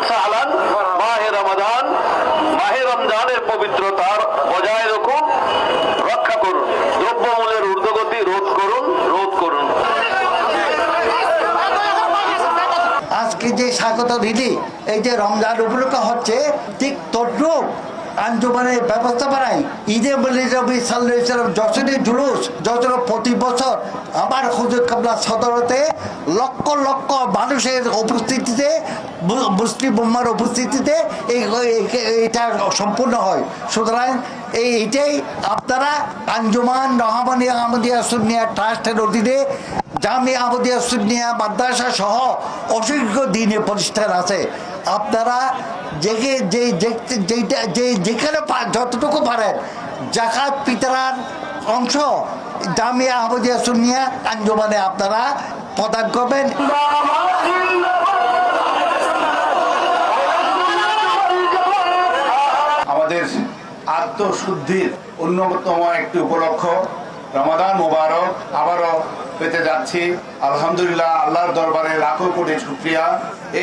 সাহলান মাহে রমাদান, মাহে রমজানের পবিত্রতার বজায় রাখুন, রক্ষা করুন। দ্রব্যমূল্যের ঊর্ধ্বগতি রোধ করুন। আজকে যে স্বাগত রিলি এই যে রমজান উপলক্ষে হচ্ছে, ঠিক তদ্রুপ আঞ্জুমানের ব্যবস্থাপনায় ঈদে মিলাদ নবী সাল্লাল্লাহু আলাইহি ওয়াসাল্লাম যশোরের জুলুস, যশোর প্রতি বছর আমার হুজুর কাবলা সদরতে লক্ষ লক্ষ মানুষের উপস্থিতিতে, মুসলিম উম্মার উপস্থিতিতে এটা সম্পূর্ণ হয়। সুতরাং এইটাই আপনারা আঞ্জুমান রহমানিয়া আহমদিয়া সুন্নিয়া ট্রাস্টের অধীনে জামিয়া আহমদিয়া সুন্নিয়া মাদ্রাসা সহ অসংখ্য দ্বীনের প্রতিষ্ঠান আছে। আপনারা যেখানে যতটুকু পারেন জাকাত পিতরার অংশ জামিয়া আহমদিয়া সুন্নিয়া আঞ্জুমানে আপনারা প্রদান করবেন। আমাদের আত্মশুদ্ধির অন্যতম একটি উপলক্ষ রমাদান মুবারক আবারও পেতে যাচ্ছি। আলহামদুলিল্লাহ, আল্লাহর দরবারে লাখো কোটি শুকরিয়া।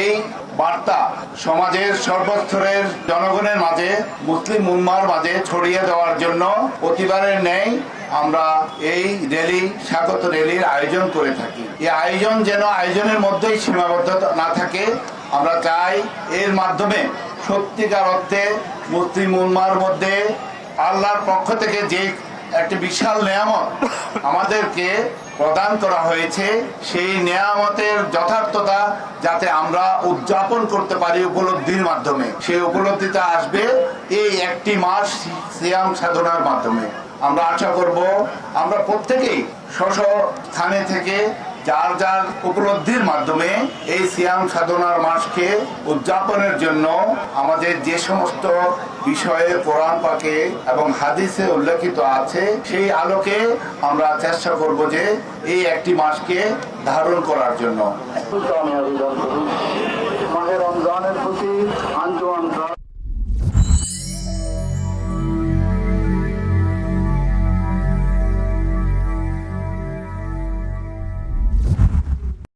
এই বার্তা সমাজের সর্বস্তরের জনগণের মাঝে, মুসলিম উম্মার মাঝে ছড়িয়ে দেওয়ার জন্য প্রতিবারের ন্যায় আমরা এই র্যালি, স্বাগত র্যালির আয়োজন করে থাকি। এই আয়োজন যেন আয়োজনের মধ্যেই সীমাবদ্ধ না থাকে, আমরা চাই এর মাধ্যমে সত্যিকার অর্থে মুসলিম উম্মার মধ্যে আল্লাহর পক্ষ থেকে যে একটি বিশাল নেয়ামত আমাদেরকে প্রদান করা হয়েছে, সেই নেয়ামতের যথার্থতা যাতে আমরা উদযাপন করতে পারি উপলব্ধির মাধ্যমে, সেই উপলব্ধিটা আসবে এই একটি মাস সিয়াম সাধনার মাধ্যমে। আমরা আশা করব আমরা প্রত্যেকেই স্ব স্থানে থেকে যার যার উপলব্ধির মাধ্যমে এই সিয়াম সাধনার মাসকে উদযাপনের জন্য আমাদের যে সমস্ত বিষয়ে কোরআন পাকে এবং হাদিসে উল্লেখিত আছে সেই আলোকে আমরা চেষ্টা করব যে এই একটি মাসকে ধারণ করার জন্য। মাহে রমজানের